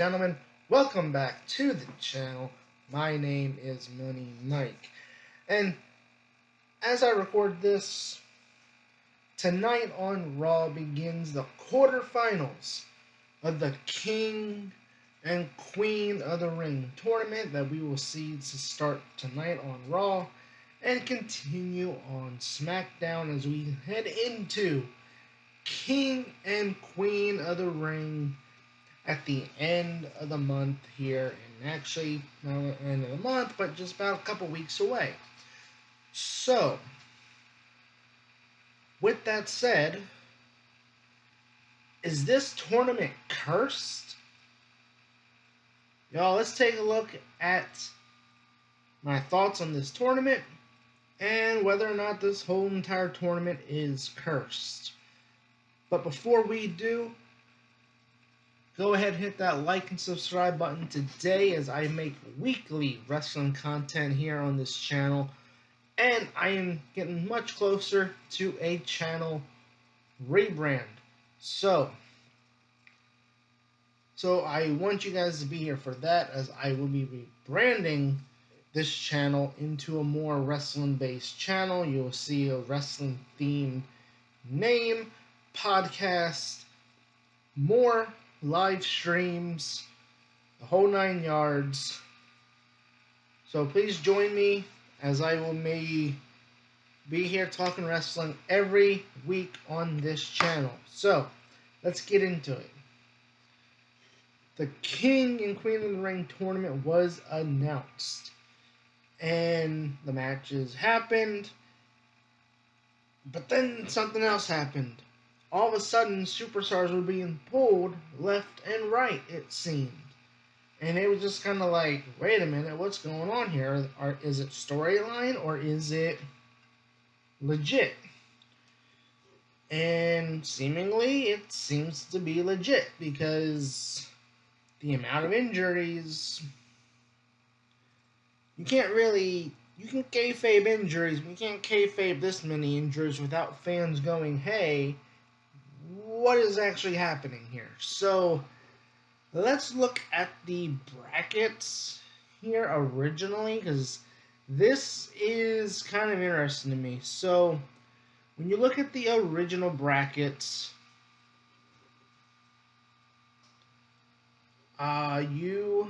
gentlemen, welcome back to the channel. My name is Money Mike, and as I record this, tonight on Raw begins the quarterfinals of the King and Queen of the Ring tournament that we will see to start tonight on Raw and continue on SmackDown as we head into King and Queen of the Ring at the end of the month here, and actually not at the end of the month, but just about a couple weeks away. So, with that said, is this tournament cursed? Y'all, let's take a look at my thoughts on this tournament and whether or not this whole entire tournament is cursed. But before we do, go ahead and hit that like and subscribe button today as I make weekly wrestling content here on this channel. And I am getting much closer to a channel rebrand. So I want you guys to be here for that, as I will be rebranding this channel into a more wrestling-based channel. You'll see a wrestling-themed name, podcast, more live streams, the whole 9 yards. So please join me as I will be here talking wrestling every week on this channel. So let's get into it. The King and Queen of the Ring tournament was announced, and the matches happened, but then something else happened. All of a sudden, superstars were being pulled left and right, it seemed. And it was just kind of like, wait a minute, what's going on here? Is it storyline or is it legit? And seemingly, it seems to be legit, because the amount of injuries, you can kayfabe injuries, but you can't kayfabe this many injuries without fans going, hey, what is actually happening here? So let's look at the brackets here originally, because this is kind of interesting to me. So when you look at the original brackets, the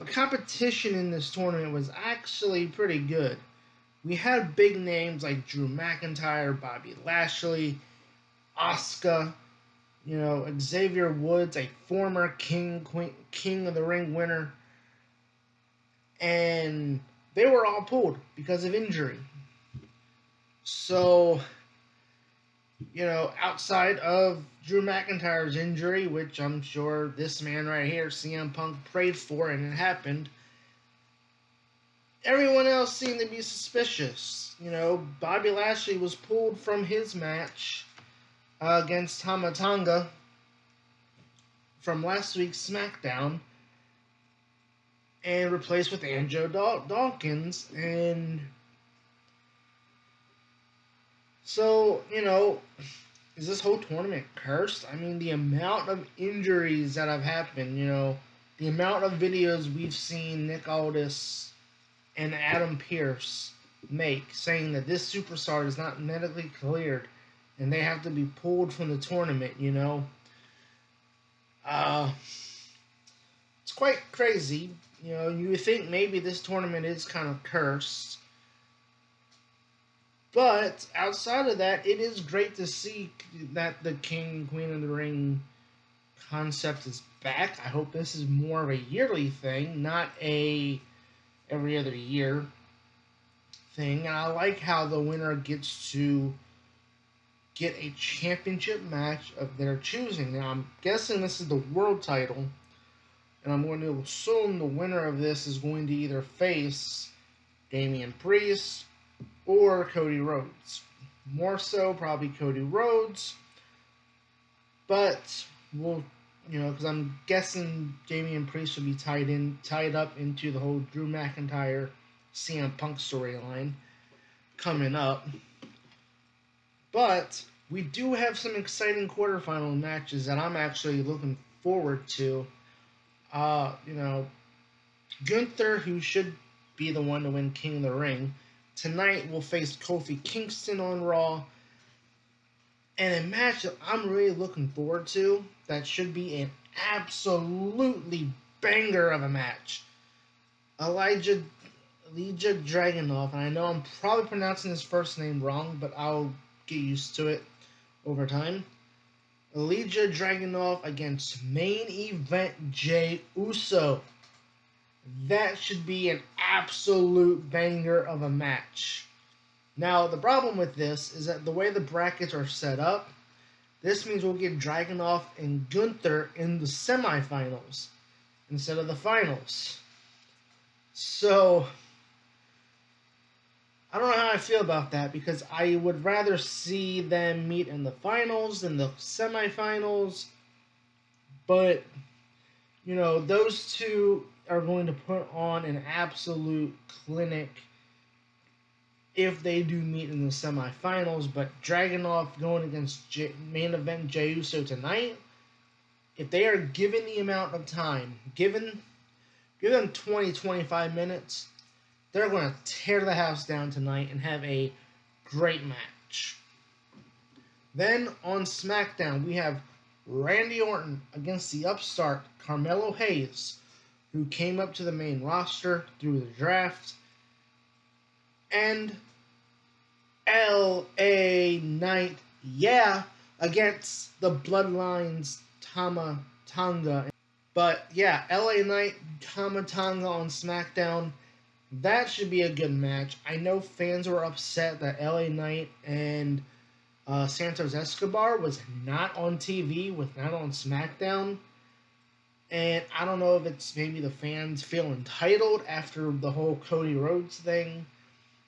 competition in this tournament was actually pretty good. We had big names like Drew McIntyre, Bobby Lashley, Asuka, Xavier Woods, a former King of the Ring winner, and they were all pulled because of injury. So, outside of Drew McIntyre's injury, which I'm sure this man right here, CM Punk, prayed for and it happened, everyone else seemed to be suspicious. Bobby Lashley was pulled from his match against Tama Tonga from last week's SmackDown and replaced with Angelo Dawkins. And so, is this whole tournament cursed? I mean, the amount of injuries that have happened, the amount of videos we've seen Nick Aldis and Adam Pearce make saying that this superstar is not medically cleared and they have to be pulled from the tournament, it's quite crazy. You would think maybe this tournament is kind of cursed. But outside of that, it is great to see that the King and Queen of the Ring concept is back. I hope this is more of a yearly thing, not a every other year thing. And I like how the winner gets to get a championship match of their choosing. Now, I'm guessing this is the world title, and I'm going to assume the winner of this is going to either face Damian Priest or Cody Rhodes. More so, probably Cody Rhodes. But we'll, because I'm guessing Damian Priest will be tied up into the whole Drew McIntyre CM Punk storyline coming up. But we do have some exciting quarterfinal matches that I'm actually looking forward to. You know, Gunther, who should be the one to win King of the Ring, tonight will face Kofi Kingston on Raw. And a match that I'm really looking forward to that should be an absolutely banger of a match. Ilja Dragunov, and I know I'm probably pronouncing his first name wrong, but I'll get used to it over time. Ilja Dragunov against Main Event Jey Uso. That should be an absolute banger of a match. Now, the problem with this is that the way the brackets are set up, this means we'll get Dragunov and Gunther in the semifinals instead of the finals. So, I don't know how I feel about that because I would rather see them meet in the finals than the semifinals. But, you know, those two are going to put on an absolute clinic if they do meet in the semifinals. But Dragunov going against Main Event Jey Uso tonight, if they are given the amount of time, give them 20-25 minutes, they're going to tear the house down tonight and have a great match. Then on SmackDown, we have Randy Orton against the upstart Carmelo Hayes, who came up to the main roster through the draft, and LA Knight, against the Bloodlines Tama Tonga. But yeah, LA Knight, Tama Tonga on SmackDown. That should be a good match. I know fans were upset that LA Knight and Santos Escobar was not on TV, was not on SmackDown. And I don't know if it's maybe the fans feel entitled after the whole Cody Rhodes thing.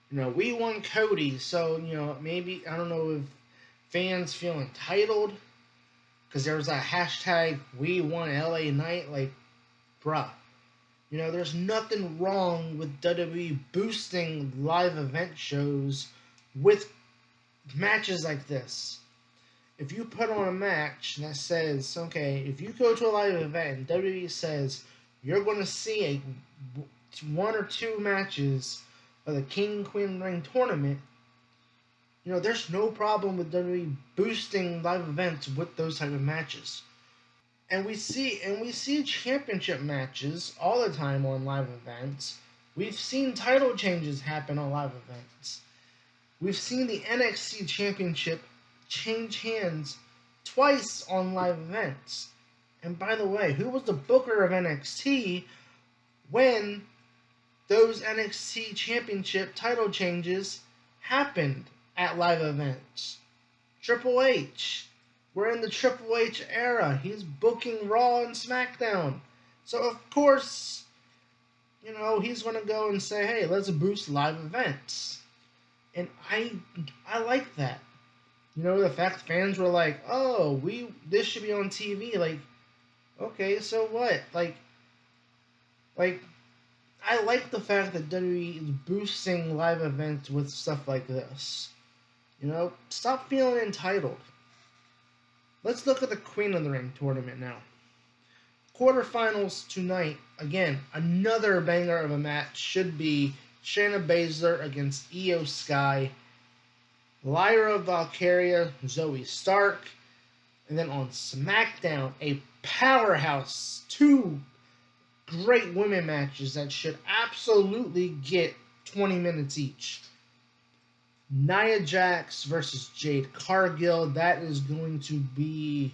You know, we won Cody, so, you know, maybe, I don't know if fans feel entitled because there was a hashtag, we won LA Knight, like, bruh. You know, there's nothing wrong with WWE boosting live event shows with matches like this. If you put on a match that says, okay, if you go to a live event and WWE says you're going to see one or two matches of the King Queen Ring tournament, you know, there's no problem with WWE boosting live events with those type of matches. And we see championship matches all the time on live events. We've seen title changes happen on live events. We've seen the NXT championship change hands twice on live events. And by the way, who was the booker of NXT when those NXT championship title changes happened at live events? Triple H. We're in the Triple H era. He's booking Raw and SmackDown. So, of course, you know, he's going to go and say, hey, let's boost live events. And I like that. You know, the fact fans were like, oh, this should be on TV. Like, okay, so what? Like, I like the fact that WWE is boosting live events with stuff like this. You know, stop feeling entitled. Let's look at the Queen of the Ring tournament now. Quarterfinals tonight. Again, another banger of a match should be Shayna Baszler against Io Sky, Lyra Valkyria, Zoe Stark, and then on SmackDown, a powerhouse, two great women matches that should absolutely get 20 minutes each. Nia Jax versus Jade Cargill. That is going to be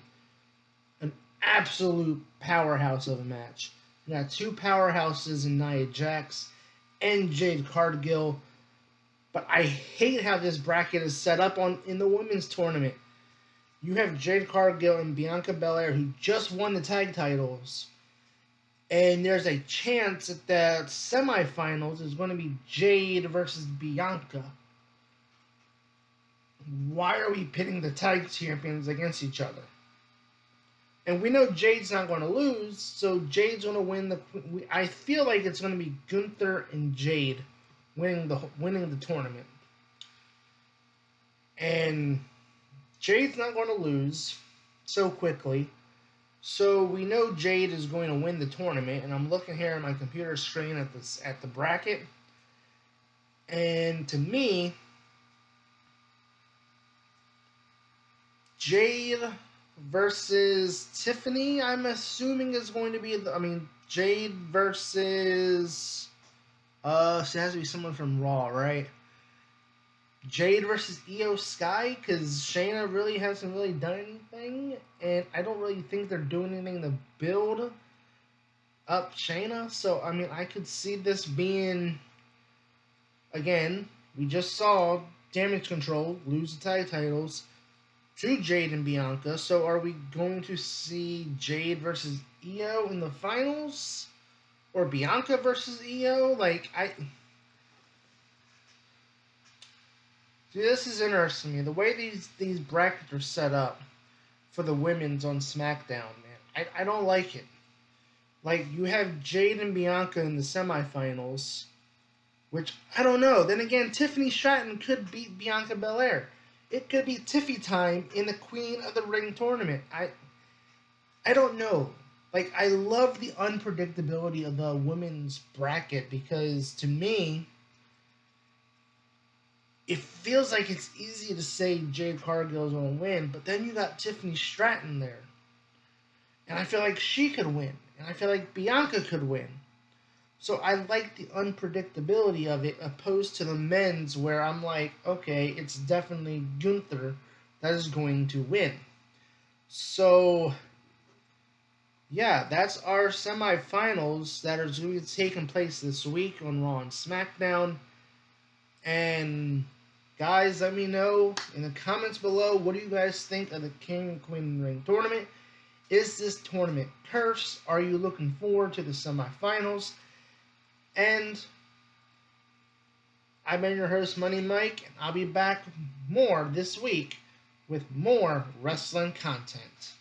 an absolute powerhouse of a match. You got two powerhouses in Nia Jax and Jade Cargill. But I hate how this bracket is set up in the women's tournament. You have Jade Cargill and Bianca Belair, who just won the tag titles. And there's a chance that the semifinals is going to be Jade versus Bianca. Why are we pitting the tag champions against each other? And we know Jade's not going to lose, so Jade's going to win I feel like it's going to be Gunther and Jade winning the tournament. And Jade's not going to lose so quickly. So we know Jade is going to win the tournament, and I'm looking here at my computer screen at the bracket. And to me, Jade versus Tiffany, I'm assuming is going to be Jade versus so it has to be someone from Raw, right? Jade versus Io Sky, because Shayna really hasn't really done anything, and I don't really think they're doing anything to build up Shayna. So I could see this being, again, we just saw Damage Control lose the tag titles to Jade and Bianca. So are we going to see Jade versus Io in the finals, or Bianca versus Io? See, this is interesting to me. The way these brackets are set up for the women's on SmackDown, man, I don't like it. Like, you have Jade and Bianca in the semifinals, which I don't know. Then again, Tiffany Stratton could beat Bianca Belair. It could be Tiffy time in the Queen of the Ring tournament. I don't know. Like, I love the unpredictability of the women's bracket, because to me, it feels like it's easy to say Jade Cargill's gonna win, but then you got Tiffany Stratton there. And I feel like she could win. And I feel like Bianca could win. So I like the unpredictability of it, opposed to the men's, where I'm like, okay, it's definitely Gunther that is going to win. So yeah, that's our semifinals that are going to be taking place this week on Raw and SmackDown. And guys, let me know in the comments below, what do you guys think of the King and Queen Ring tournament? Is this tournament cursed? Are you looking forward to the semifinals? And I've been your host, Money Mike, and I'll be back more this week with more wrestling content.